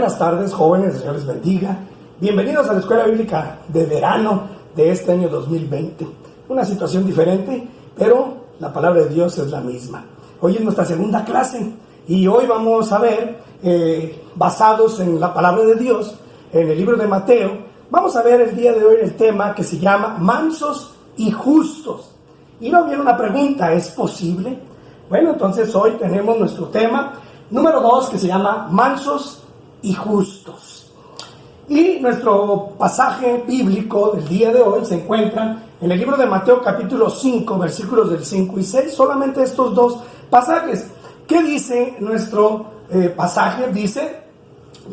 Buenas tardes, jóvenes, el Señor les bendiga. Bienvenidos a la Escuela Bíblica de Verano de este año 2020. Una situación diferente, pero la palabra de Dios es la misma. Hoy es nuestra segunda clase y hoy vamos a ver, basados en la palabra de Dios, en el libro de Mateo, vamos a ver el día de hoy el tema que se llama mansos y justos. Y no viene una pregunta, ¿es posible? Bueno, entonces hoy tenemos nuestro tema número 2 que se llama mansos y justos. Y nuestro pasaje bíblico del día de hoy se encuentra en el libro de Mateo capítulo 5, versículos del 5 y 6, solamente estos dos pasajes. ¿Qué dice nuestro pasaje? Dice,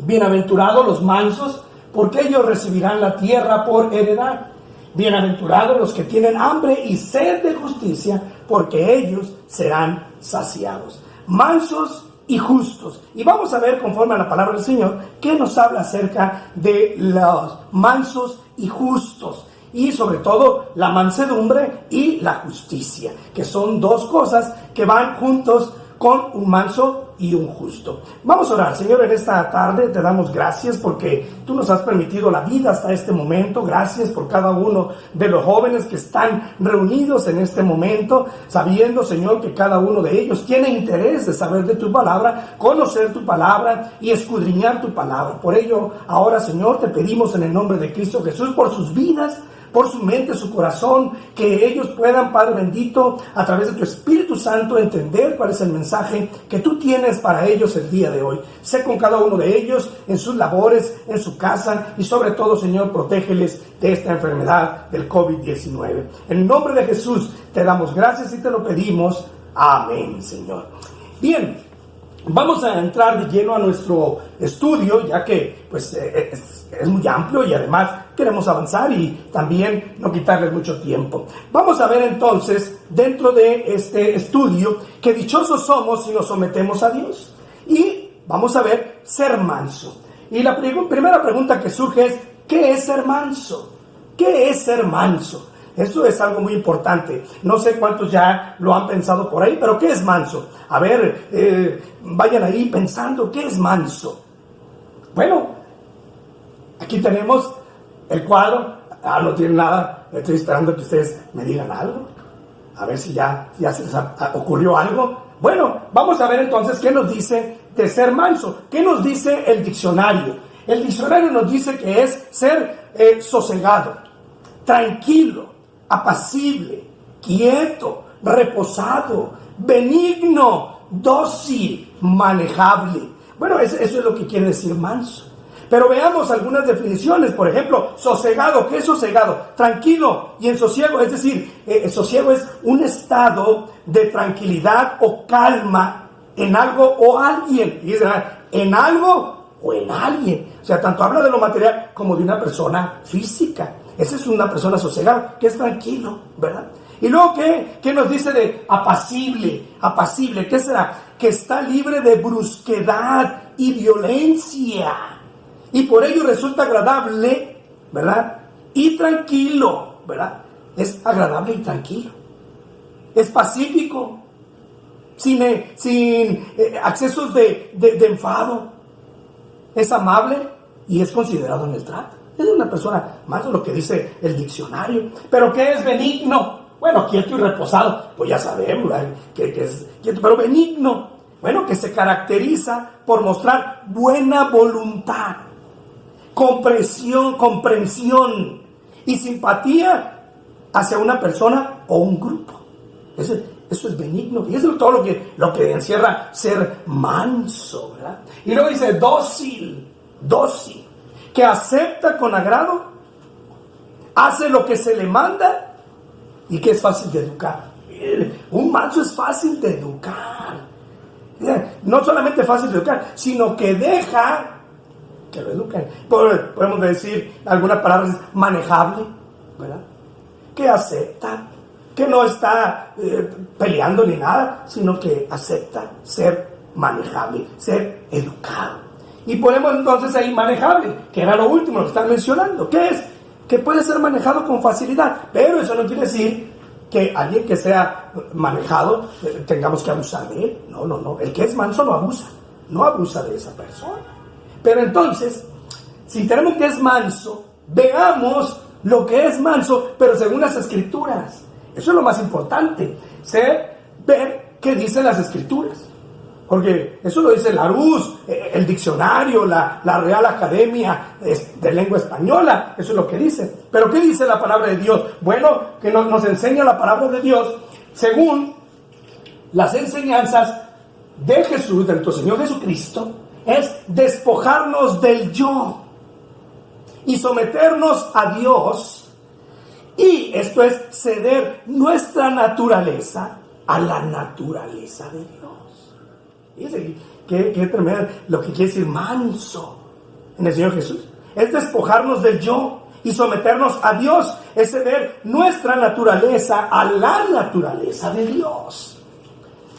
bienaventurados los mansos, porque ellos recibirán la tierra por heredad. Bienaventurados los que tienen hambre y sed de justicia, porque ellos serán saciados. Mansos y justos. Y vamos a ver, conforme a la palabra del Señor, que nos habla acerca de los mansos y justos. Y sobre todo la mansedumbre y la justicia, que son dos cosas que van juntos con un manso y un justo. Vamos a orar. Señor, en esta tarde te damos gracias porque tú nos has permitido la vida hasta este momento. Gracias por cada uno de los jóvenes que están reunidos en este momento, sabiendo, Señor, que cada uno de ellos tiene interés de saber de tu palabra, conocer tu palabra y escudriñar tu palabra. Por ello, ahora, Señor, te pedimos en el nombre de Cristo Jesús por sus vidas, por su mente, su corazón, que ellos puedan, Padre bendito, a través de tu Espíritu Santo, entender cuál es el mensaje que tú tienes para ellos el día de hoy. Sé con cada uno de ellos, en sus labores, en su casa, y sobre todo, Señor, protégeles de esta enfermedad del COVID-19. En el nombre de Jesús te damos gracias y te lo pedimos. Amén, Señor. Bien, vamos a entrar de lleno a nuestro estudio, ya que pues es muy amplio y además queremos avanzar y también no quitarles mucho tiempo. Vamos a ver entonces, dentro de este estudio, que dichosos somos si nos sometemos a Dios. Y vamos a ver ser manso. Y la primera pregunta que surge es, ¿qué es ser manso? ¿Qué es ser manso? Eso es algo muy importante. No sé cuántos ya lo han pensado por ahí, pero ¿qué es manso? A ver, vayan ahí pensando, ¿qué es manso? Bueno, aquí tenemos el cuadro. No tiene nada. Estoy esperando que ustedes me digan algo. A ver si ya se les ocurrió algo. Bueno, vamos a ver entonces qué nos dice de ser manso. ¿Qué nos dice el diccionario? El diccionario nos dice que es ser sosegado, tranquilo, apacible, quieto, reposado, benigno, dócil, manejable. Bueno, eso es lo que quiere decir manso. Pero veamos algunas definiciones. Por ejemplo, sosegado. ¿Qué es sosegado? Tranquilo y en sosiego. Es decir, sosiego es un estado de tranquilidad o calma en algo o alguien. Y dice, en algo o en alguien. O sea, tanto habla de lo material como de una persona física. Esa es una persona sosegada, que es tranquilo, ¿verdad? Y luego, ¿qué nos dice de apacible? Apacible, ¿qué será? Que está libre de brusquedad y violencia. Y por ello resulta agradable, ¿verdad? Y tranquilo, ¿verdad? Es agradable y tranquilo. Es pacífico, sin accesos de enfado. Es amable y es considerado en el trato. Es una persona, más de lo que dice el diccionario. ¿Pero qué es benigno? Bueno, quieto y reposado, pues ya sabemos que es quieto, pero benigno. Bueno, que se caracteriza por mostrar buena voluntad, comprensión y simpatía hacia una persona o un grupo. Eso es benigno. Y eso es todo lo que encierra ser manso, ¿verdad? Y luego dice dócil, que acepta con agrado, hace lo que se le manda y que es fácil de educar. Un manso es fácil de educar. No solamente fácil de educar, sino que deja que lo eduquen. Podemos decir algunas palabras, manejable, ¿verdad? Que acepta, que no está peleando ni nada, sino que acepta ser manejable, ser educado. Y ponemos entonces ahí manejable, que era lo último, lo que están mencionando. ¿Qué es? Que puede ser manejado con facilidad, pero eso no quiere decir que alguien que sea manejado tengamos que abusar de él. No. El que es manso no abusa de esa persona. Pero entonces, si tenemos que es manso, veamos lo que es manso, pero según las Escrituras. Eso es lo más importante, ver qué dicen las Escrituras. Porque eso lo dice Larousse, el diccionario, la Real Academia de Lengua Española, eso es lo que dice. Pero ¿qué dice la palabra de Dios? Bueno, que nos enseña la palabra de Dios según las enseñanzas de Jesús, de nuestro Señor Jesucristo, es despojarnos del yo y someternos a Dios. Y esto es ceder nuestra naturaleza a la naturaleza de Dios. Fíjense qué tremendo lo que quiere decir manso en el Señor Jesús. Es despojarnos del yo y someternos a Dios. Es ceder nuestra naturaleza a la naturaleza de Dios.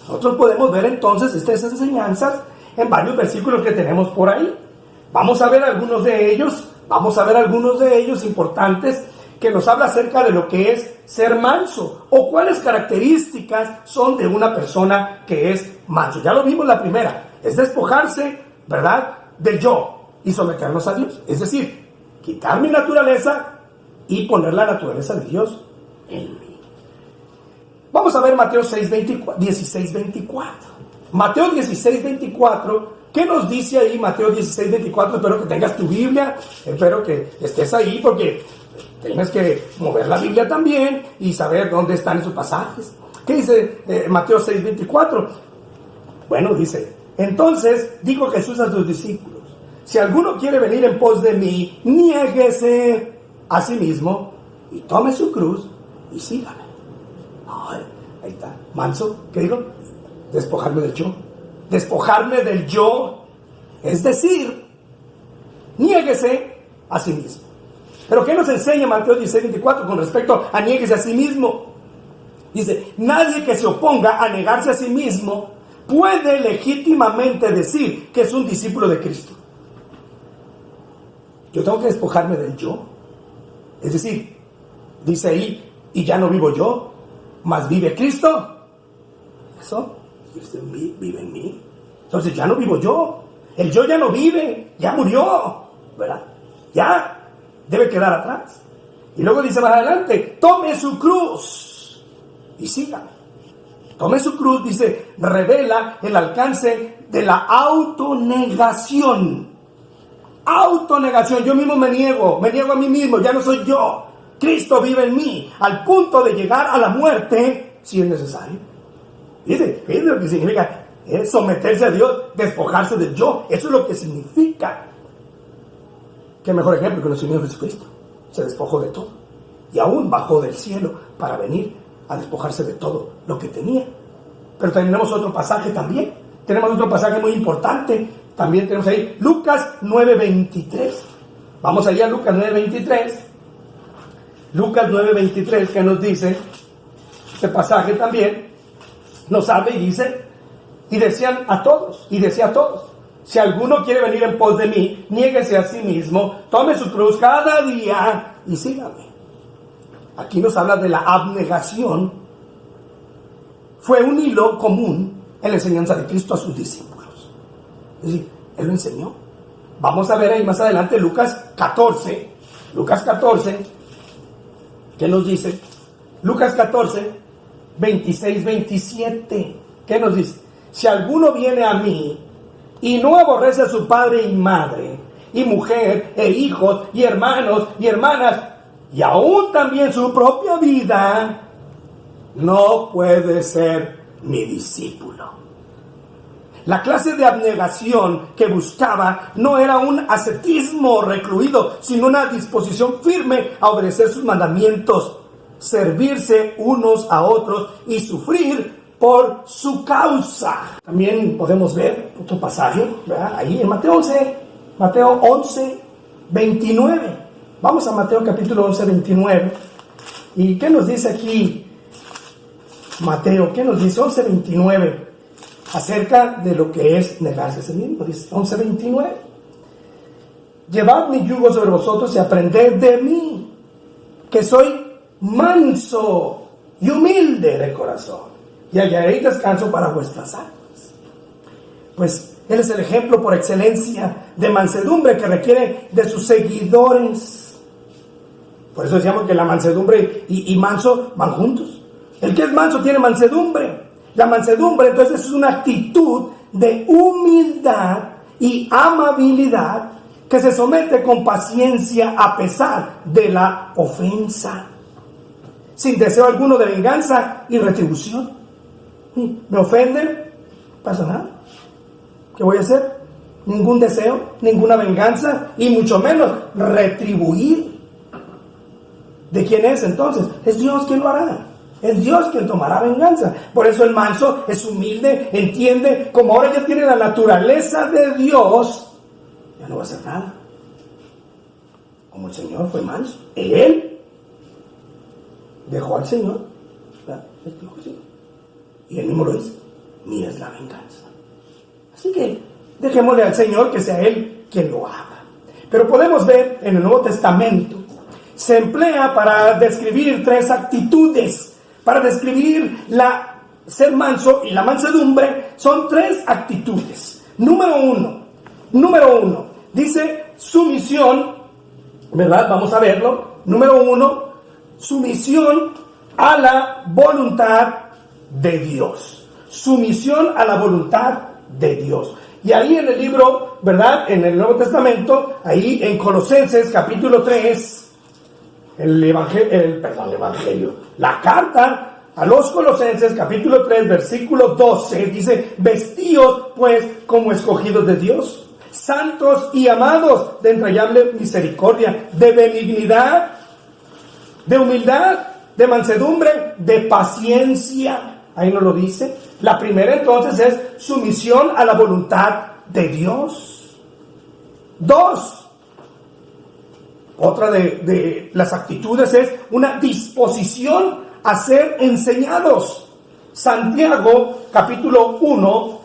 Nosotros podemos ver entonces estas enseñanzas en varios versículos que tenemos por ahí. Vamos a ver algunos de ellos importantes que nos habla acerca de lo que es ser manso o cuáles características son de una persona que es manso. Ya lo vimos la primera, es despojarse, ¿verdad?, del yo y someternos a Dios. Es decir, quitar mi naturaleza y poner la naturaleza de Dios en mí. Vamos a ver Mateo 16:24. Mateo 16:24. ¿Qué nos dice ahí Mateo 16:24? Espero que tengas tu Biblia, espero que estés ahí porque tienes que mover la Biblia también y saber dónde están esos pasajes. ¿Qué dice Mateo 6:24? Bueno, dice, entonces dijo Jesús a sus discípulos, si alguno quiere venir en pos de mí, niéguese a sí mismo y tome su cruz y sígame. Ay, ahí está, manso, ¿qué digo? Despojarme del yo. Despojarme del yo, es decir, niéguese a sí mismo. Pero ¿qué nos enseña Mateo 16:24 con respecto a niéguese a sí mismo? Dice, nadie que se oponga a negarse a sí mismo puede legítimamente decir que es un discípulo de Cristo. Yo tengo que despojarme del yo. Es decir, dice ahí, y ya no vivo yo, mas vive Cristo. Eso, Cristo vive en mí. Entonces ya no vivo yo. El yo ya no vive, ya murió, ¿verdad? Ya debe quedar atrás. Y luego dice más adelante, tome su cruz y siga. Tome su cruz, dice, revela el alcance de la autonegación. Autonegación, yo mismo me niego a mí mismo, ya no soy yo. Cristo vive en mí, al punto de llegar a la muerte, si es necesario. Dice, es lo que significa someterse a Dios, despojarse del yo. Eso es lo que significa. Qué mejor ejemplo que nuestro Señor Jesucristo. Se despojó de todo. Y aún bajó del cielo para venir a despojarse de todo lo que tenía. Pero tenemos otro pasaje también. Tenemos otro pasaje muy importante. También tenemos ahí Lucas 9:23. Vamos allá a Lucas 9:23. Lucas 9:23, que nos dice, este pasaje también nos habla y dice, y decía a todos, si alguno quiere venir en pos de mí, niéguese a sí mismo, tome su cruz cada día y sígame. Aquí nos habla de la abnegación. Fue un hilo común en la enseñanza de Cristo a sus discípulos. Es decir, Él lo enseñó. Vamos a ver ahí más adelante Lucas 14, ¿qué nos dice? Lucas 14, 26, 27, ¿qué nos dice? Si alguno viene a mí y no aborrece a su padre y madre, y mujer, e hijos, y hermanos, y hermanas, y aún también su propia vida, no puede ser mi discípulo. La clase de abnegación que buscaba no era un ascetismo recluido, sino una disposición firme a obedecer sus mandamientos, servirse unos a otros y sufrir por su causa. También podemos ver otro pasaje, ¿verdad? Ahí en Mateo 11, 29. Vamos a Mateo capítulo 11, 29. ¿Y qué nos dice aquí Mateo? ¿Qué nos dice 11, 29? Acerca de lo que es negarse a sí mismo. Dice 11, 29. Llevad mi yugo sobre vosotros y aprended de mí, que soy manso y humilde de corazón, y hallaréis descanso para vuestras almas. Pues Él es el ejemplo por excelencia de mansedumbre que requiere de sus seguidores. Por eso decíamos que la mansedumbre y manso van juntos. El que es manso tiene mansedumbre. La mansedumbre entonces es una actitud de humildad y amabilidad que se somete con paciencia a pesar de la ofensa, sin deseo alguno de venganza y retribución. ¿Me ofenden? No pasa nada. ¿Qué voy a hacer? Ningún deseo, ninguna venganza y mucho menos retribuir. ¿De quién es entonces? Es Dios quien lo hará. Es Dios quien tomará venganza. Por eso el manso es humilde, entiende, como ahora ya tiene la naturaleza de Dios, ya no va a hacer nada. Como el Señor fue manso. Él dejó al Señor. Y él mismo lo dice. Mía es la venganza. Así que dejémosle al Señor que sea Él quien lo haga. Pero podemos ver en el Nuevo Testamento, se emplea para describir tres actitudes. Para describir ser manso y la mansedumbre, son tres actitudes. Número uno, dice sumisión, ¿verdad? Vamos a verlo. Número uno, sumisión a la voluntad de Dios. Sumisión a la voluntad de Dios. Y ahí en el libro, ¿verdad? En el Nuevo Testamento, ahí en Colosenses capítulo 3, la carta a los Colosenses capítulo 3 versículo 12 dice: vestíos pues como escogidos de Dios, santos y amados, de entrañable misericordia, de benignidad, de humildad, de mansedumbre, de paciencia. Ahí nos lo dice. La primera entonces es sumisión a la voluntad de Dios. 2. Otra de las actitudes es una disposición a ser enseñados. Santiago capítulo 1,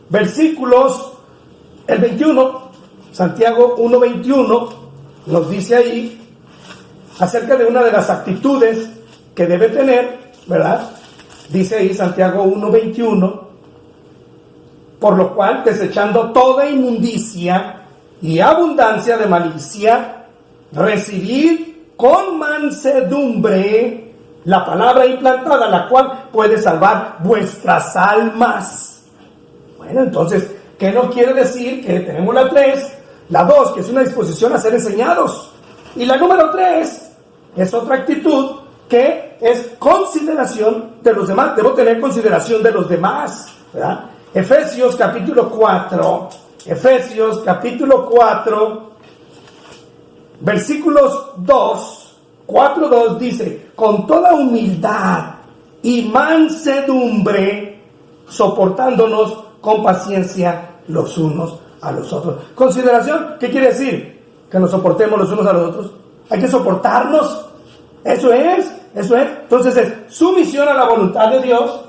versículos, el 21, Santiago 1:21, nos dice ahí acerca de una de las actitudes que debe tener, ¿verdad? Dice ahí Santiago 1:21, por lo cual, desechando toda inmundicia y abundancia de malicia, recibid con mansedumbre la palabra implantada, la cual puede salvar vuestras almas. Bueno, entonces, ¿qué nos quiere decir? Que tenemos la 3, la 2, que es una disposición a ser enseñados, y la número 3 es otra actitud que es consideración de los demás. Debo tener consideración de los demás, ¿verdad? Efesios capítulo 4, versículos 4:2 dice: con toda humildad y mansedumbre, soportándonos con paciencia los unos a los otros. Consideración, ¿qué quiere decir? Que nos soportemos los unos a los otros. Hay que soportarnos. Eso es. Entonces es sumisión a la voluntad de Dios,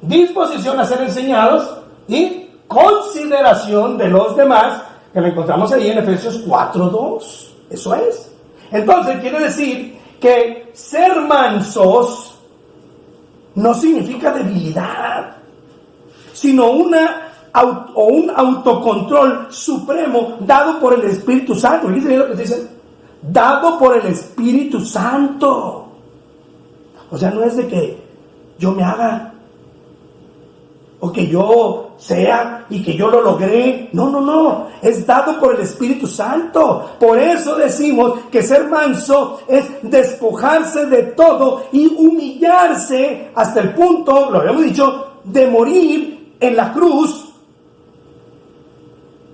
disposición a ser enseñados y consideración de los demás, que lo encontramos ahí en Efesios 4:2. Eso es. Entonces quiere decir que ser mansos no significa debilidad, sino un autocontrol supremo dado por el Espíritu Santo. ¿Viste lo que dice? Dado por el Espíritu Santo. O sea, no es de que yo me haga, o que yo sea y que yo lo logré. No. Es dado por el Espíritu Santo. Por eso decimos que ser manso es despojarse de todo y humillarse hasta el punto, lo habíamos dicho, de morir en la cruz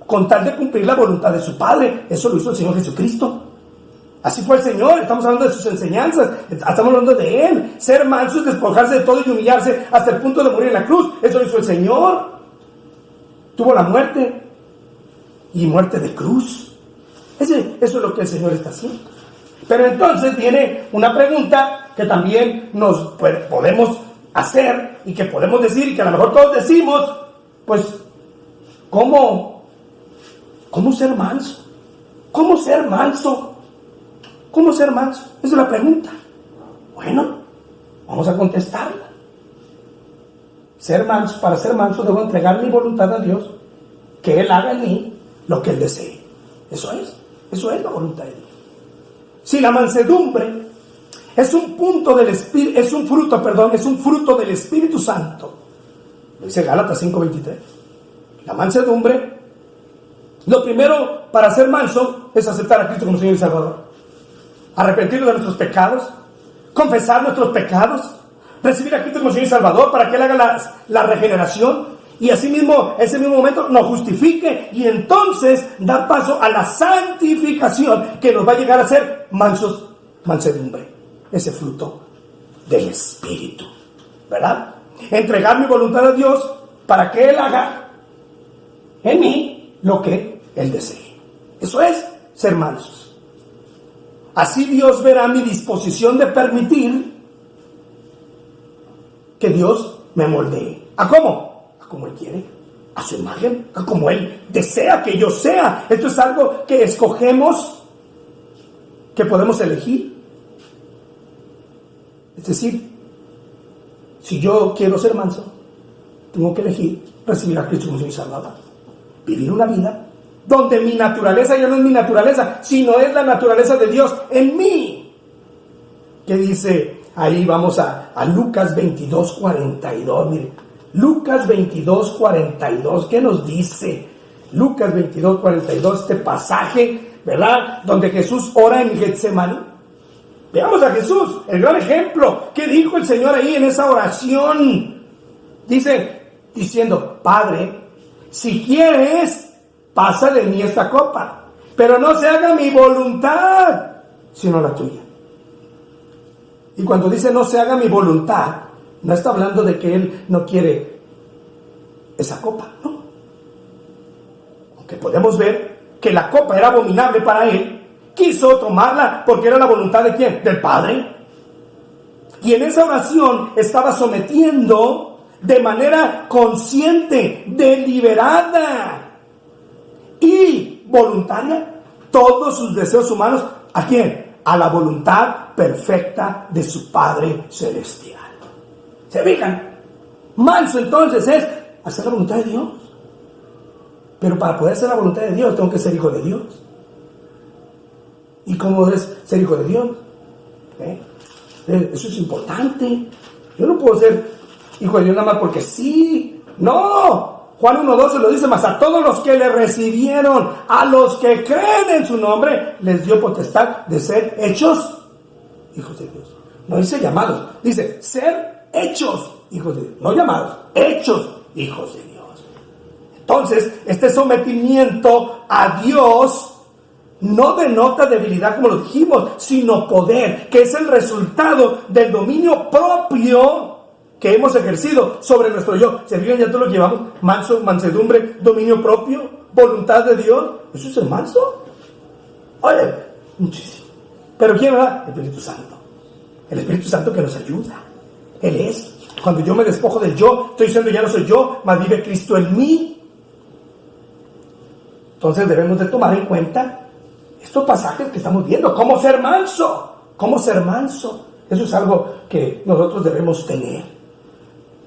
con tal de cumplir la voluntad de su Padre. Eso lo hizo el Señor Jesucristo. Así fue el Señor. Estamos hablando de sus enseñanzas, estamos hablando de Él. Ser manso es despojarse de todo y humillarse hasta el punto de morir en la cruz. Eso lo hizo el Señor. Tuvo la muerte, y muerte de cruz. Eso es lo que el Señor está haciendo. Pero entonces viene una pregunta que también nos podemos hacer y que podemos decir, y que a lo mejor todos decimos, pues, ¿cómo ser manso? ¿Cómo ser manso? ¿Cómo ser manso? Esa es la pregunta. Bueno, vamos a contestarla. Para ser manso debo entregar mi voluntad a Dios, que Él haga en mí lo que Él desee. Eso es la voluntad de Dios. Si la mansedumbre es un fruto del Espíritu Santo, lo dice Gálatas 5:23. La mansedumbre, lo primero para ser manso es aceptar a Cristo como Señor y Salvador, arrepentirnos de nuestros pecados, confesar nuestros pecados, recibir a Cristo como Señor y Salvador para que Él haga la regeneración y asimismo ese mismo momento nos justifique y entonces da paso a la santificación que nos va a llegar a ser mansedumbre, ese fruto del Espíritu, ¿verdad? Entregar mi voluntad a Dios para que Él haga en mí lo que Él desee. Eso es ser mansos. Así Dios verá mi disposición de permitir que Dios me moldee. ¿A cómo? A como Él quiere, a su imagen, a como Él desea que yo sea. Esto es algo que escogemos, que podemos elegir. Es decir, si yo quiero ser manso, tengo que elegir recibir a Cristo como Señor y Salvador. Vivir una vida donde mi naturaleza ya no es mi naturaleza, sino es la naturaleza de Dios en mí. ¿Qué dice? Ahí vamos a Lucas 22:42. Mire, Lucas 22:42. ¿Qué nos dice? Lucas 22:42, este pasaje, ¿verdad? Donde Jesús ora en Getsemaní. Veamos a Jesús, el gran ejemplo. ¿Qué dijo el Señor ahí en esa oración? Diciendo, Padre, si quieres, pasa de mí esta copa, pero no se haga mi voluntad, sino la tuya. Y cuando dice no se haga mi voluntad, no está hablando de que Él no quiere esa copa, no. Aunque podemos ver que la copa era abominable para Él, quiso tomarla porque era la voluntad ¿de quién? Del Padre. Y en esa oración estaba sometiendo de manera consciente, deliberada y voluntaria todos sus deseos humanos. ¿A quién? A la voluntad perfecta de su Padre Celestial. ¿Se fijan? Manso entonces es hacer la voluntad de Dios. Pero para poder hacer la voluntad de Dios tengo que ser hijo de Dios. ¿Y cómo es ser hijo de Dios? Eso es importante. Yo no puedo ser hijo de Dios nada más porque sí. No. Juan 1:12 lo dice, mas a todos los que le recibieron, a los que creen en su nombre, les dio potestad de ser hechos hijos de Dios. No dice llamados, dice ser hechos hijos de Dios. No llamados, hechos hijos de Dios. Entonces, este sometimiento a Dios no denota debilidad como lo dijimos, sino poder, que es el resultado del dominio propio que hemos ejercido sobre nuestro yo. ¿Se fijan? Ya todo lo que llevamos: mansedumbre, dominio propio, voluntad de Dios. ¿Eso es el manso? Oye, muchísimo. ¿Pero quién va? El Espíritu Santo. El Espíritu Santo que nos ayuda. Él es. Cuando yo me despojo del yo, estoy diciendo ya no soy yo, mas vive Cristo en mí. Entonces debemos de tomar en cuenta estos pasajes que estamos viendo. ¿Cómo ser manso? ¿Cómo ser manso? Eso es algo que nosotros debemos tener.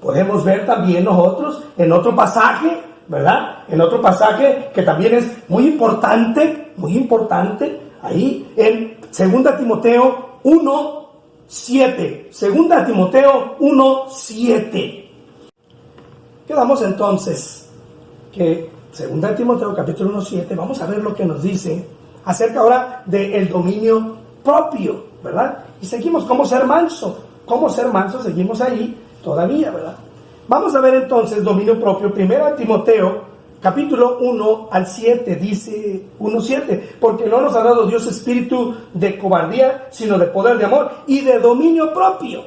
Podemos ver también nosotros en otro pasaje, ¿verdad? En otro pasaje que también es muy importante, ahí en 2 Timoteo 1:7. 2 Timoteo 1:7. Quedamos entonces que 2 Timoteo capítulo 1:7, vamos a ver lo que nos dice acerca ahora del dominio propio, ¿verdad? Y seguimos, ¿cómo ser manso? ¿Cómo ser manso? Seguimos ahí todavía, ¿verdad? Vamos a ver entonces el dominio propio. 1 Timoteo capítulo 1-7, dice 1:7, porque no nos ha dado Dios espíritu de cobardía, sino de poder, de amor y de dominio propio.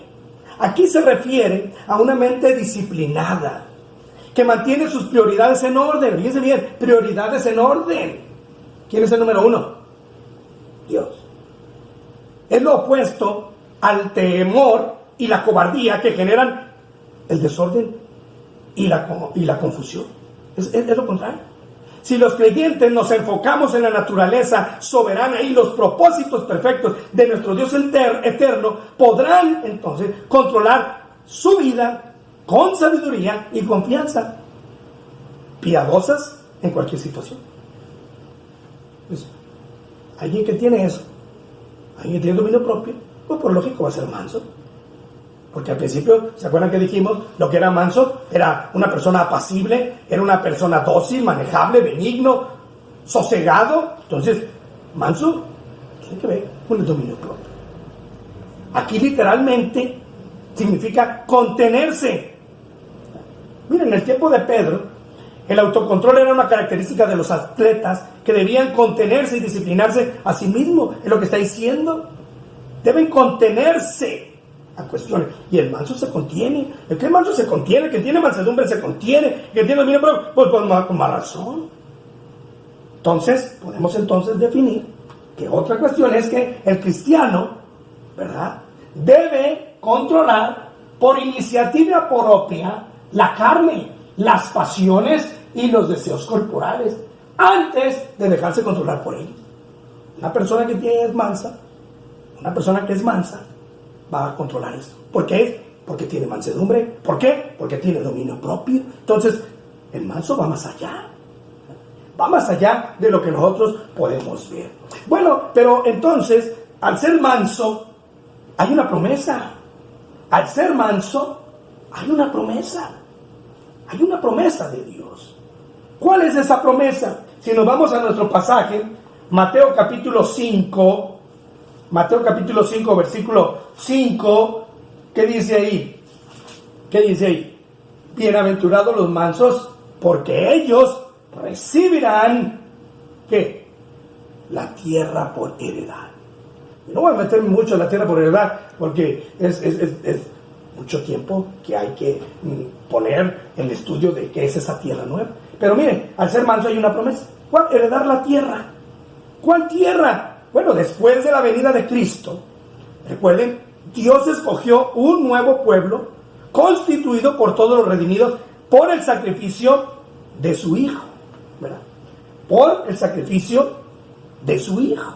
Aquí se refiere a una mente disciplinada, que mantiene sus prioridades en orden. Fíjense bien, prioridades en orden. ¿Quién es el número 1? Dios. Es lo opuesto al temor y la cobardía que generan el desorden y la confusión. Es lo contrario. Si los creyentes nos enfocamos en la naturaleza soberana y los propósitos perfectos de nuestro Dios eterno, podrán entonces controlar su vida con sabiduría y confianza, piadosas en cualquier situación. Pues, alguien que tiene eso, alguien que tiene dominio propio, pues por lógico va a ser manso. Porque al principio, ¿se acuerdan que dijimos? Lo que era manso era una persona apacible, era una persona dócil, manejable, benigno, sosegado. Entonces, manso tiene que ver con el dominio propio. Aquí literalmente significa contenerse. Miren, en el tiempo de Pedro, el autocontrol era una característica de los atletas que debían contenerse y disciplinarse a sí mismos. Es lo que está diciendo. Deben contenerse a cuestiones. Y el manso se contiene. El que es manso se contiene. El que tiene mansedumbre se contiene. El que tiene dominio propio, pues con más razón. Entonces, podemos definir que otra cuestión es que el cristiano, ¿verdad?, debe controlar por iniciativa propia la carne, las pasiones y los deseos corporales antes de dejarse controlar por ellos. Una persona que es mansa va a controlar eso. ¿Por qué? Porque tiene mansedumbre. ¿Por qué? Porque tiene dominio propio. Entonces, el manso va más allá. Va más allá de lo que nosotros podemos ver. Bueno, pero entonces, al ser manso, hay una promesa. Al ser manso, hay una promesa. Hay una promesa de Dios. ¿Cuál es esa promesa? Si nos vamos a nuestro pasaje, Mateo capítulo 5, versículo 5, ¿qué dice ahí? ¿Qué dice ahí? Bienaventurados los mansos, porque ellos recibirán, ¿qué? La tierra por heredad. No voy a meterme mucho en la tierra por heredad, porque es mucho tiempo que hay que poner el estudio de qué es esa tierra nueva. Pero miren, al ser manso hay una promesa. ¿Cuál? Heredar la tierra. ¿Cuál tierra? Bueno, después de la venida de Cristo, recuerden, Dios escogió un nuevo pueblo constituido por todos los redimidos por el sacrificio de su Hijo, ¿verdad? Por el sacrificio de su Hijo,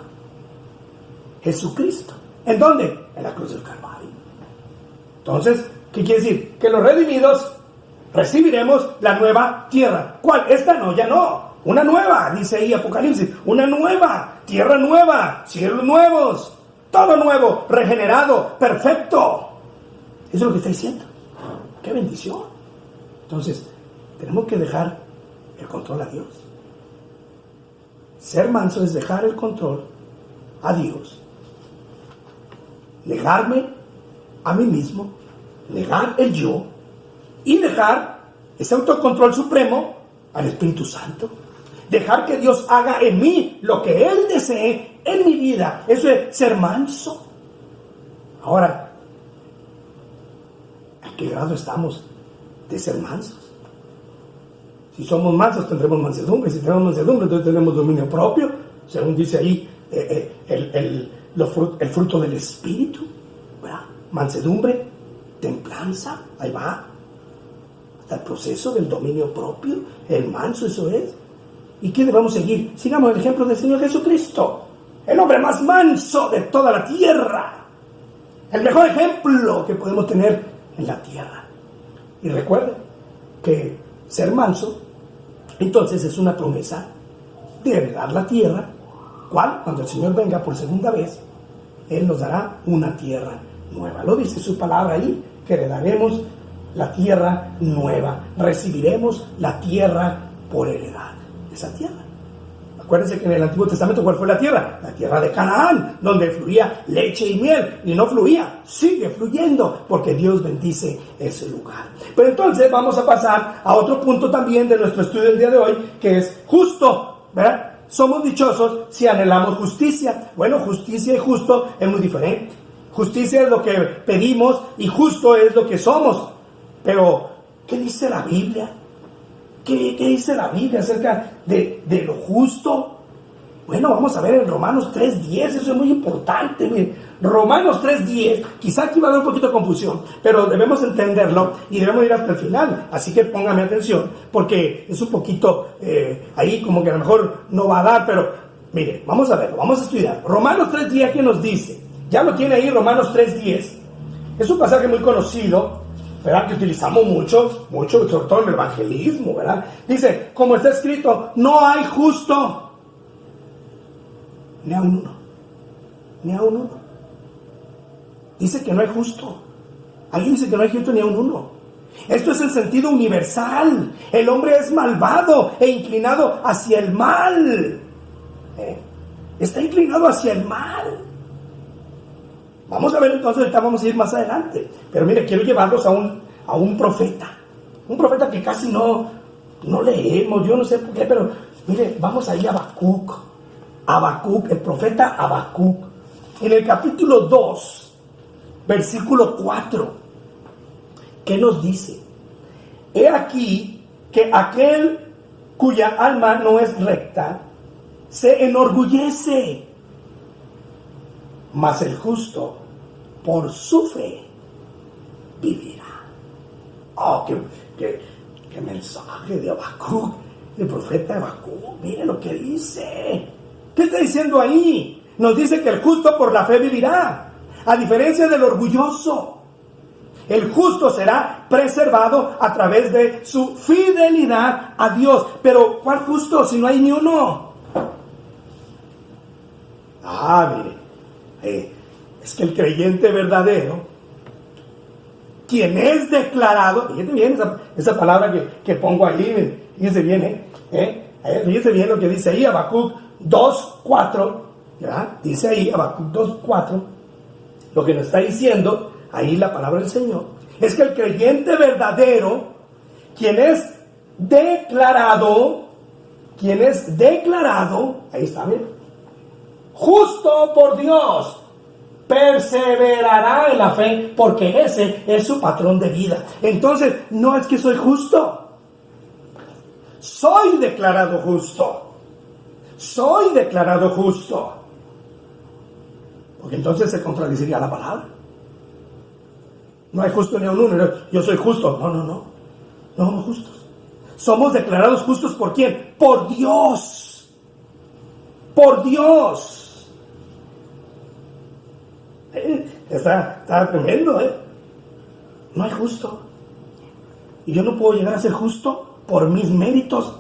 Jesucristo. ¿En dónde? En la cruz del Calvario. Entonces, ¿qué quiere decir? Que los redimidos recibiremos la nueva tierra. ¿Cuál? Esta no, ya no. Una nueva, dice ahí Apocalipsis. Una nueva, tierra nueva, cielos nuevos, todo nuevo, regenerado, perfecto. Eso es lo que está diciendo. ¡Qué bendición! Entonces, tenemos que dejar el control a Dios. Ser manso es dejar el control a Dios. Negarme a mí mismo, negar el yo y dejar ese autocontrol supremo al Espíritu Santo. Dejar que Dios haga en mí lo que Él desee en mi vida. Eso es ser manso. Ahora, ¿a qué grado estamos de ser mansos? Si somos mansos tendremos mansedumbre. Si tenemos mansedumbre entonces tenemos dominio propio. Según dice ahí el fruto del Espíritu, ¿verdad? Mansedumbre, templanza, ahí va. Hasta el proceso del dominio propio, el manso, eso es. ¿Y qué debemos seguir? Sigamos el ejemplo del Señor Jesucristo, el hombre más manso de toda la tierra. El mejor ejemplo que podemos tener en la tierra. Y recuerden que ser manso, entonces es una promesa de heredar la tierra. ¿Cuál? Cuando el Señor venga por segunda vez, Él nos dará una tierra nueva. Lo dice su palabra ahí, que heredaremos la tierra nueva. Recibiremos la tierra por heredad. Esa tierra. Acuérdense que en el Antiguo Testamento, ¿cuál fue la tierra? La tierra de Canaán, donde fluía leche y miel. Y no fluía, sigue fluyendo, porque Dios bendice ese lugar. Pero entonces vamos a pasar a otro punto también de nuestro estudio del día de hoy, que es justo, ¿verdad? Somos dichosos si anhelamos justicia. Bueno, justicia y justo es muy diferente. Justicia es lo que pedimos y justo es lo que somos. Pero, ¿qué dice la Biblia? ¿Qué dice la Biblia acerca de lo justo? Bueno, vamos a ver en Romanos 3:10, eso es muy importante. Miren, Romanos 3:10, quizá aquí va a haber un poquito de confusión, pero debemos entenderlo y debemos ir hasta el final. Así que póngame atención, porque es un poquito ahí como que a lo mejor no va a dar, pero mire, vamos a verlo, vamos a estudiar. Romanos 3:10, ¿qué nos dice? Ya lo tiene ahí Romanos 3:10. Es un pasaje muy conocido ¿verdad? Que utilizamos mucho, sobre todo en el evangelismo, ¿verdad? Dice, como está escrito, no hay justo, ni a uno, ni a uno. Dice que no hay justo. Alguien dice que no hay justo ni a uno. Esto es el sentido universal. El hombre es malvado e inclinado hacia el mal. Está inclinado hacia el mal. Vamos a ver entonces, ahorita vamos a ir más adelante. Pero mire, quiero llevarlos a un profeta. Un profeta que casi no leemos, yo no sé por qué, pero mire, vamos a ir a Habacuc. Habacuc, el profeta Habacuc. En el capítulo 2, versículo 4. ¿Qué nos dice? He aquí que aquel cuya alma no es recta se enorgullece, mas el justo por su fe vivirá. Oh, qué mensaje de Habacuc, el profeta Habacuc. Mire lo que dice. ¿Qué está diciendo ahí? Nos dice que el justo por la fe vivirá, a diferencia del orgulloso. El justo será preservado a través de su fidelidad a Dios. Pero ¿cuál justo si no hay ni uno? Mire, es que el creyente verdadero, quien es declarado, fíjate bien esa palabra que pongo ahí, fíjese bien, fíjese bien lo que dice ahí, Habacuc 2:4, dice ahí, Habacuc 2:4, lo que nos está diciendo ahí la palabra del Señor, es que el creyente verdadero, quien es declarado, ahí está, bien, justo por Dios, perseverará en la fe, porque ese es su patrón de vida. Entonces, no es que soy justo, soy declarado justo, porque entonces se contradeciría la palabra. No hay justo ni a uno, yo soy justo. No somos justos. Somos declarados justos ¿por quién? Por Dios. Está tremendo, No hay justo. Y yo no puedo llegar a ser justo por mis méritos.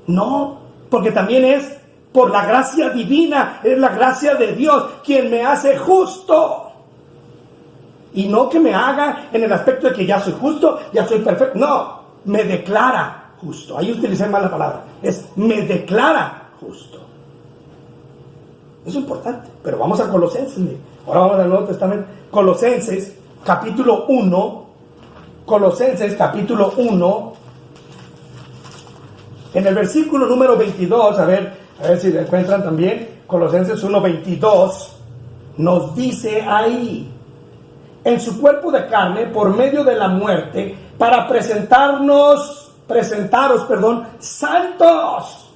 No, porque también es por la gracia divina, es la gracia de Dios quien me hace justo. Y no que me haga en el aspecto de que ya soy justo, ya soy perfecto. No, me declara justo. Ahí utilicé mal la palabra. Me declara justo. Eso es importante. Pero vamos a Colosenses. Ahora vamos al Nuevo Testamento. Colosenses, capítulo 1. En el versículo número 22, a ver si lo encuentran también. Colosenses 1:22 nos dice ahí: en su cuerpo de carne, por medio de la muerte, para presentaros, santos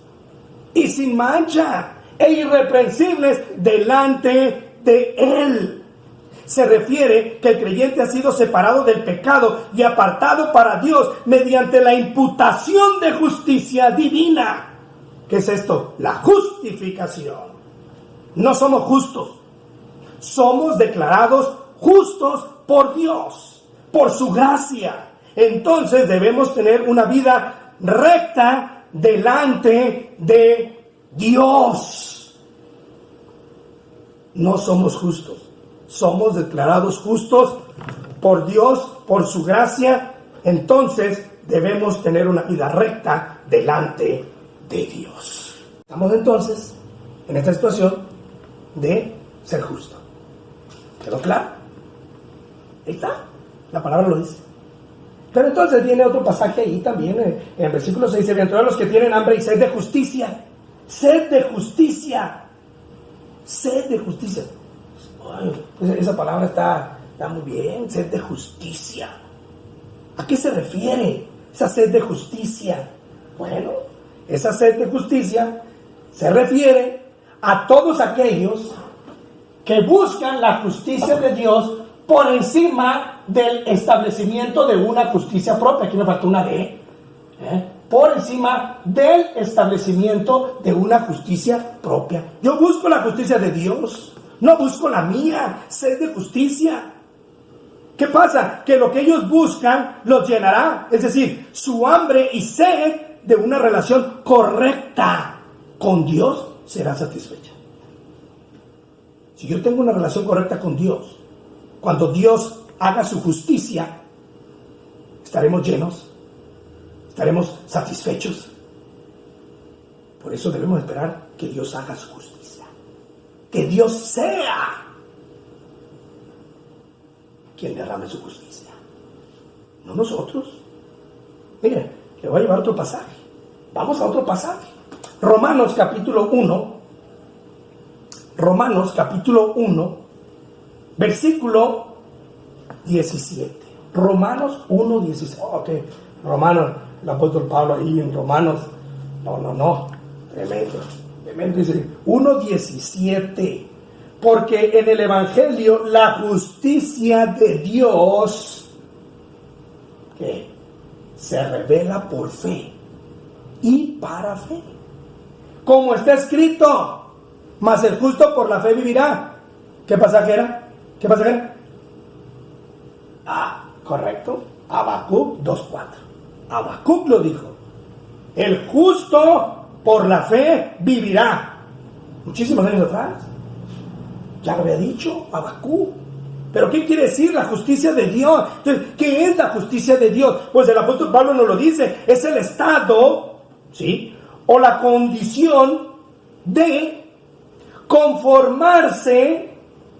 y sin mancha e irreprensibles delante de Él. Se refiere que el creyente ha sido separado del pecado y apartado para Dios mediante la imputación de justicia divina. ¿Qué es esto? La justificación. No somos justos, somos declarados justos por Dios, por su gracia. Entonces debemos tener una vida recta delante de Dios. No somos justos, somos declarados justos por Dios, por su gracia. Entonces debemos tener una vida recta delante de Dios. Estamos entonces en esta situación de ser justo. ¿Quedó claro? Ahí está, la palabra lo dice. Pero entonces viene otro pasaje ahí también, en el versículo 6, dice: bienaventurados los que tienen hambre y sed de justicia. Sed de justicia. Ay, esa palabra está muy bien, sed de justicia. ¿A qué se refiere esa sed de justicia? Bueno, esa sed de justicia se refiere a todos aquellos que buscan la justicia de Dios por encima del establecimiento de una justicia propia. Aquí me faltó una D. Por encima del establecimiento de una justicia propia. Yo busco la justicia de Dios, no busco la mía. Sed de justicia. ¿Qué pasa? Que lo que ellos buscan los llenará. Es decir, su hambre y sed de una relación correcta con Dios será satisfecha. Si yo tengo una relación correcta con Dios, cuando Dios haga su justicia, estaremos llenos, estaremos satisfechos. Por eso debemos esperar que Dios haga su justicia. Que Dios sea quien derrame su justicia, no nosotros. Mire, le voy a llevar otro pasaje. Vamos a otro pasaje. Romanos capítulo 1, versículo 17. Romanos 1, 17. Ok, Romanos, el apóstol Pablo ahí en Romanos. No. Tremendo. Dice 1, 17. Porque en el Evangelio la justicia de Dios que se revela por fe y para fe. Como está escrito, mas el justo por la fe vivirá. ¿Qué pasaje era? Correcto. Habacuc 2:4. Habacuc lo dijo. El justo por la fe vivirá. Muchísimos años atrás. Ya lo había dicho Habacuc. ¿Pero qué quiere decir la justicia de Dios? Entonces, ¿qué es la justicia de Dios? Pues el apóstol Pablo nos lo dice. Es el estado, ¿sí?, o la condición de conformarse,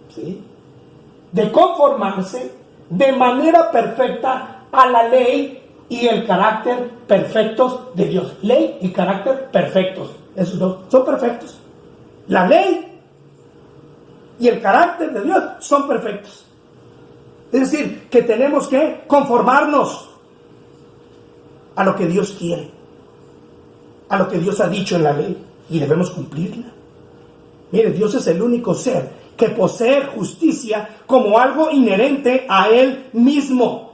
¿sí?, de manera perfecta a la ley y el carácter perfectos de Dios. Ley y carácter perfectos. Esos dos son perfectos. La ley y el carácter de Dios son perfectos. Es decir, que tenemos que conformarnos a lo que Dios quiere, a lo que Dios ha dicho en la ley, y debemos cumplirla. Mire, Dios es el único ser que posee justicia como algo inherente a Él mismo,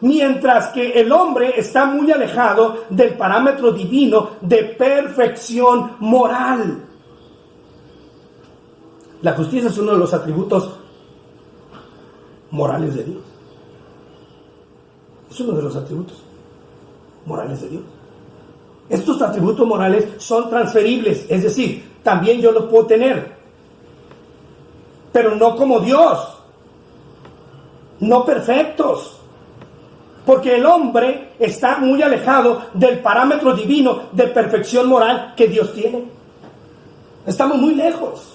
mientras que el hombre está muy alejado del parámetro divino de perfección moral. La justicia es uno de los atributos morales de Dios. Es uno de los atributos morales de Dios. Estos atributos morales son transferibles, es decir, también yo los puedo tener, pero no como Dios, no perfectos, porque el hombre está muy alejado del parámetro divino de perfección moral que Dios tiene. Estamos muy lejos.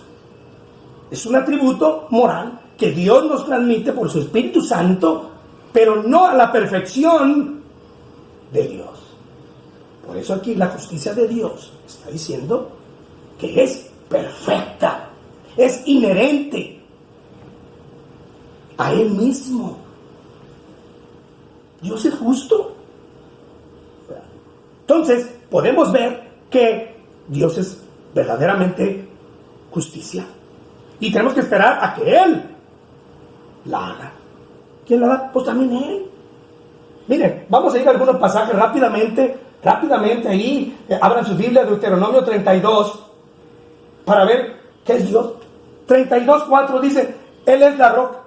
Es un atributo moral que Dios nos transmite por su Espíritu Santo, pero no a la perfección de Dios. Por eso aquí la justicia de Dios está diciendo que es perfecta, es inherente a Él mismo. Dios es justo. Entonces, podemos ver que Dios es verdaderamente justicia. Y tenemos que esperar a que Él la haga. ¿Quién la da? Pues también Él. Miren, vamos a ir a algunos pasajes rápidamente ahí. Abran sus Biblias, Deuteronomio 32, para ver qué es Dios. 32:4 dice: Él es la roca,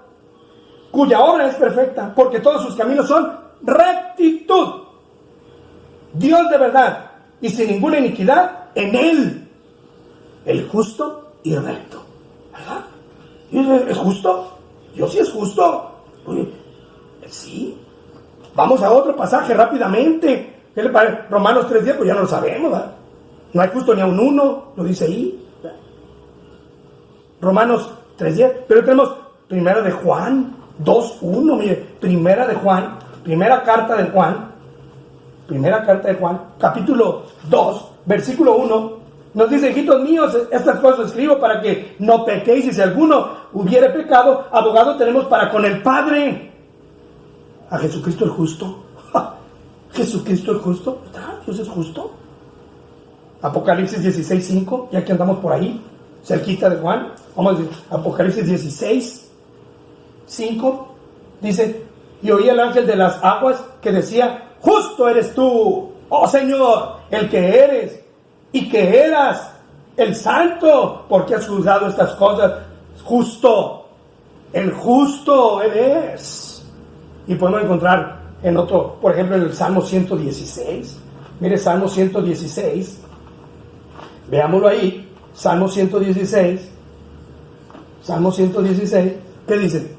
cuya obra es perfecta, porque todos sus caminos son rectitud. Dios de verdad y sin ninguna iniquidad en Él, el justo y recto. ¿Verdad? ¿Dios es justo? Dios sí es justo. Oye, sí. Vamos a otro pasaje rápidamente. ¿Qué le parece? Romanos 3:10, pues ya no lo sabemos, ¿verdad? No hay justo ni a un uno, lo dice ahí, ¿verdad? Romanos 3:10, pero tenemos primera de Juan 2:1, mire, primera carta de Juan, capítulo 2, versículo 1, nos dice: hijitos míos, estas cosas escribo para que no pequéis, y si alguno hubiere pecado, abogado tenemos para con el Padre, a Jesucristo el justo. Jesucristo el justo, ¿verdad? Dios es justo. Apocalipsis 16:5, ya que andamos por ahí, cerquita de Juan, vamos a decir, Apocalipsis 16:5, dice: y oí al ángel de las aguas que decía: justo eres tú, oh Señor, el que eres y que eras, el santo, porque has juzgado estas cosas. Justo, el justo Él es. Y podemos encontrar en otro, por ejemplo, en el Salmo 116. Mire, Salmo 116. Veámoslo ahí. Salmo 116. Salmo 116. ¿Qué dice?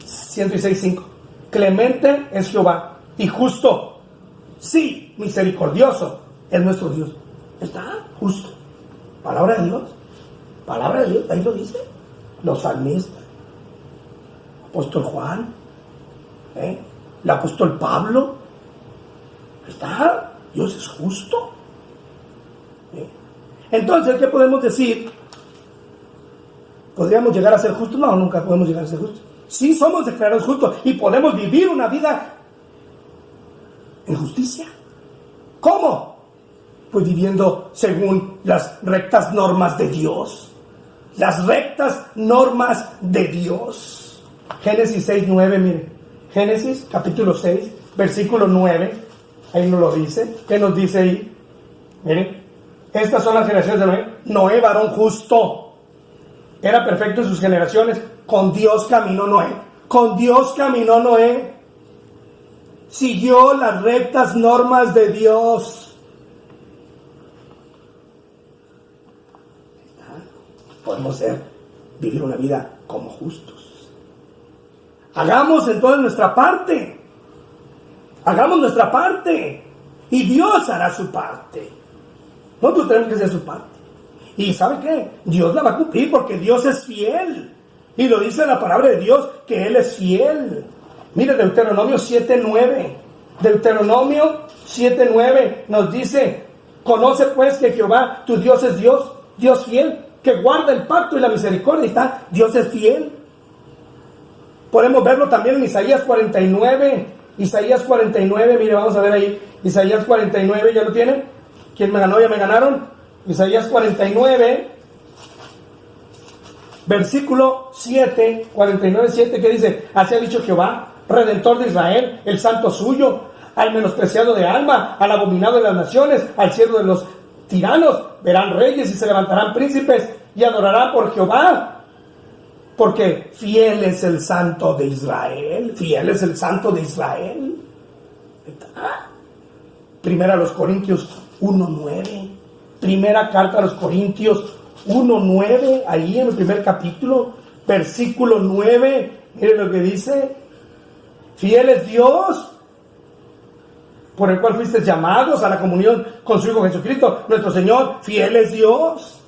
116:5. Clemente es Jehová y justo. Sí, misericordioso es nuestro Dios. Está justo. Palabra de Dios. Palabra de Dios. Ahí lo dice. Los salmistas. Apóstol Juan. El apóstol Pablo. Está. Dios es justo. Entonces, ¿qué podemos decir? ¿Podríamos llegar a ser justos? No, nunca podemos llegar a ser justos. Sí somos declarados justos y podemos vivir una vida en justicia. ¿Cómo? Pues viviendo según las rectas normas de Dios. Las rectas normas de Dios. Génesis 6:9, mire. Génesis capítulo 6, versículo 9. Ahí nos lo dice. ¿Qué nos dice ahí? Miren. Estas son las generaciones de Noé. Noé, varón justo. Era perfecto en sus generaciones. Con Dios caminó Noé. Con Dios caminó Noé. Siguió las rectas normas de Dios. Podemos vivir una vida como justos. Hagamos entonces nuestra parte. Hagamos nuestra parte. Y Dios hará su parte. Nosotros tenemos que hacer su parte. ¿Y sabe qué? Dios la va a cumplir porque Dios es fiel. Y lo dice la palabra de Dios que Él es fiel. Mire, Deuteronomio 7:9. Deuteronomio 7:9 nos dice: conoce pues que Jehová tu Dios es Dios, Dios fiel, que guarda el pacto y la misericordia. Y está, Dios es fiel. Podemos verlo también en Isaías 49. Isaías 49, mire, vamos a ver ahí. Isaías 49, ¿ya lo tienen? ¿Quién me ganó? ¿Ya me ganaron? Isaías 49, versículo 7, 49:7, ¿qué dice? Así ha dicho Jehová, Redentor de Israel, el santo suyo, al menospreciado de alma, al abominado de las naciones, al siervo de los tiranos. Verán reyes y se levantarán príncipes y adorarán por Jehová, porque fiel es el santo de Israel. Fiel es el santo de Israel. Primera a los Corintios 1:9. Primera carta a los Corintios 1:9. Ahí en el primer capítulo, versículo 9. Miren lo que dice: fiel es Dios, por el cual fuisteis llamados a la comunión con su Hijo Jesucristo, nuestro Señor. Fiel es Dios.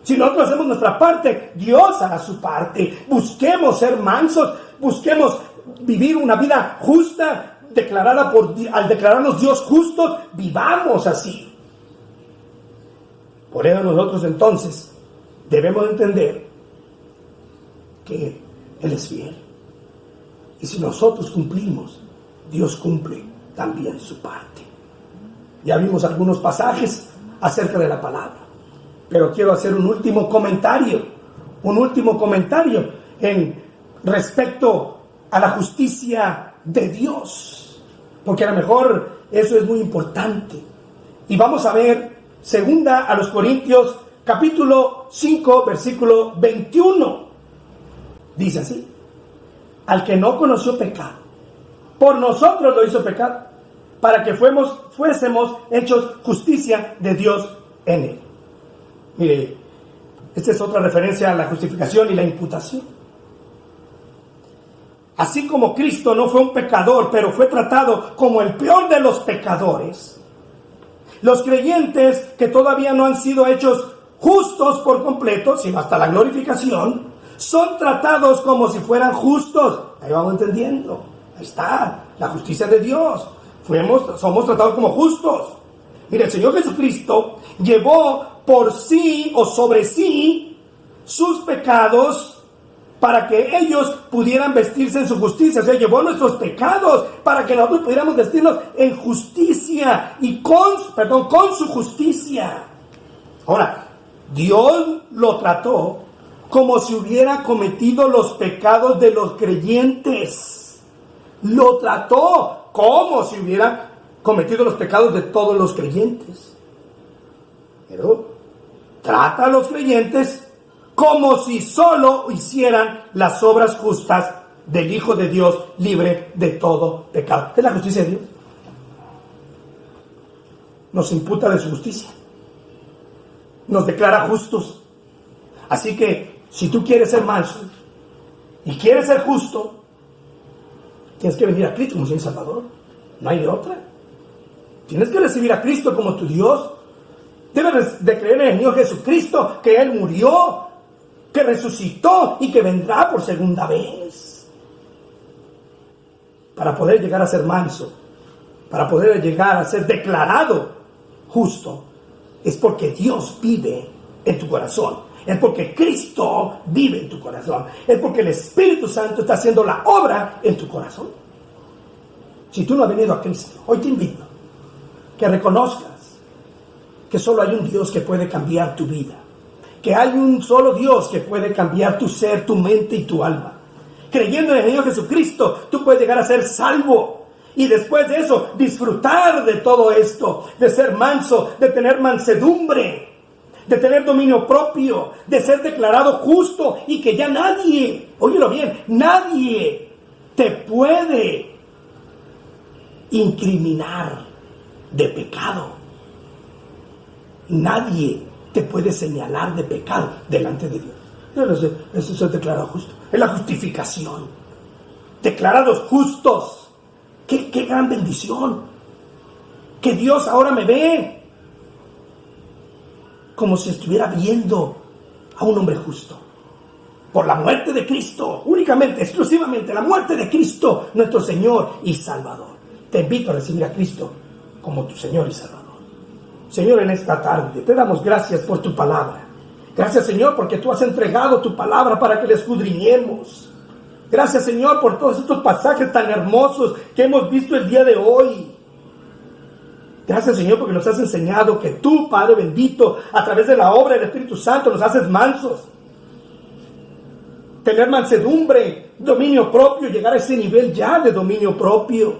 Si nosotros hacemos nuestra parte, Dios hará su parte. Busquemos ser mansos, busquemos vivir una vida justa, declarada al declararnos Dios justos, vivamos así. Por eso nosotros entonces debemos entender que Él es fiel. Y si nosotros cumplimos, Dios cumple también su parte. Ya vimos algunos pasajes acerca de la palabra, pero quiero hacer un último comentario en respecto a la justicia de Dios, porque a lo mejor eso es muy importante. Y vamos a ver segunda a los Corintios capítulo 5 versículo 21. Dice así: al que no conoció pecado, por nosotros lo hizo pecado, para que fuésemos hechos justicia de Dios en él. Mire, esta es otra referencia a la justificación y la imputación. Así como Cristo no fue un pecador, pero fue tratado como el peor de los pecadores, los creyentes que todavía no han sido hechos justos por completo, sino hasta la glorificación, son tratados como si fueran justos. Ahí vamos entendiendo. Ahí está, la justicia de Dios. Somos tratados como justos. Mire, el Señor Jesucristo llevó por sí o sobre sí sus pecados para que ellos pudieran vestirse en su justicia. O sea, llevó nuestros pecados para que nosotros pudiéramos vestirnos en justicia y con su justicia. Ahora, Dios lo trató como si hubiera cometido los pecados de los creyentes. Lo trató como si hubiera cometido los pecados de todos los creyentes. Pero trata a los creyentes como si solo hicieran las obras justas del Hijo de Dios, libre de todo pecado. Es la justicia de Dios. Nos imputa de su justicia. Nos declara justos. Así que, si tú quieres ser manso y quieres ser justo, tienes que venir a Cristo como Señor y Salvador. No hay de otra. Tienes que recibir a Cristo como tu Dios. Debes de creer en el Señor Jesucristo, que Él murió, que resucitó y que vendrá por segunda vez. Para poder llegar a ser manso, para poder llegar a ser declarado justo, es porque Dios vive en tu corazón. Es porque Cristo vive en tu corazón. Es porque el Espíritu Santo está haciendo la obra en tu corazón. Si tú no has venido a Cristo, hoy te invito que reconozcas que solo hay un Dios que puede cambiar tu vida. Que hay un solo Dios que puede cambiar tu ser, tu mente y tu alma. Creyendo en el Señor Jesucristo, tú puedes llegar a ser salvo. Y después de eso, disfrutar de todo esto. De ser manso, de tener mansedumbre, de tener dominio propio, de ser declarado justo y que ya nadie, óyelo bien, nadie te puede incriminar de pecado. Nadie te puede señalar de pecado delante de Dios. Eso es declarado justo. Es la justificación. Declarados justos. ¡Qué gran bendición! Que Dios ahora me ve como si estuviera viendo a un hombre justo. Por la muerte de Cristo, únicamente, exclusivamente, la muerte de Cristo, nuestro Señor y Salvador. Te invito a recibir a Cristo como tu Señor y Salvador. Señor, en esta tarde te damos gracias por tu palabra. Gracias, Señor, porque tú has entregado tu palabra para que la escudriñemos. Gracias, Señor, por todos estos pasajes tan hermosos que hemos visto el día de hoy. Gracias, Señor, porque nos has enseñado que tú, Padre bendito, a través de la obra del Espíritu Santo, nos haces mansos. Tener mansedumbre, dominio propio, llegar a ese nivel ya de dominio propio.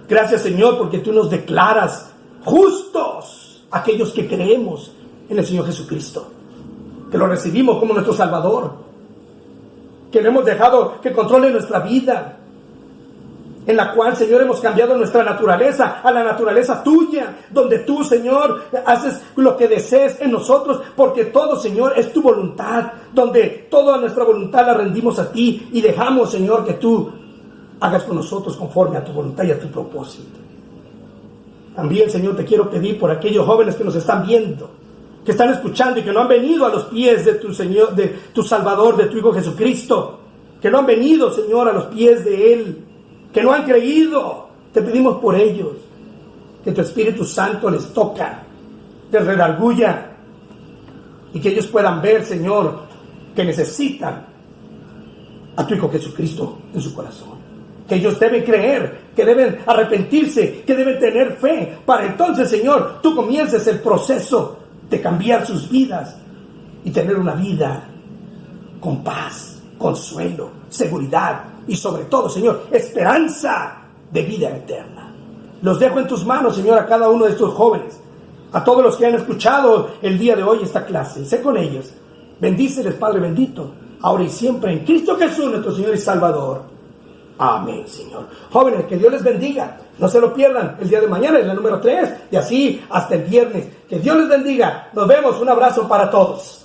Gracias, Señor, porque tú nos declaras justos, aquellos que creemos en el Señor Jesucristo, que lo recibimos como nuestro Salvador, que le hemos dejado que controle nuestra vida, en la cual, Señor, hemos cambiado nuestra naturaleza a la naturaleza tuya, donde tú, Señor, haces lo que desees en nosotros, porque todo, Señor, es tu voluntad, donde toda nuestra voluntad la rendimos a ti y dejamos, Señor, que tú hagas con nosotros conforme a tu voluntad y a tu propósito. También, Señor, te quiero pedir por aquellos jóvenes que nos están viendo, que están escuchando y que no han venido a los pies de tu Señor, de tu Salvador, de tu Hijo Jesucristo, que no han venido, Señor, a los pies de Él, que no han creído. Te pedimos por ellos, que tu Espíritu Santo les toca, les redarguya, y que ellos puedan ver, Señor, que necesitan a tu Hijo Jesucristo en su corazón. Que ellos deben creer, que deben arrepentirse, que deben tener fe, para entonces, Señor, tú comiences el proceso de cambiar sus vidas y tener una vida con paz, consuelo, seguridad y sobre todo, Señor, esperanza de vida eterna. Los dejo en tus manos, Señor, a cada uno de estos jóvenes, a todos los que han escuchado el día de hoy esta clase. Sé con ellos. Bendíceles, Padre bendito, ahora y siempre en Cristo Jesús, nuestro Señor y Salvador. Amén, Señor. Jóvenes, que Dios les bendiga. No se lo pierdan. El día de mañana es la número 3 y así hasta el viernes. Que Dios les bendiga. Nos vemos. Un abrazo para todos.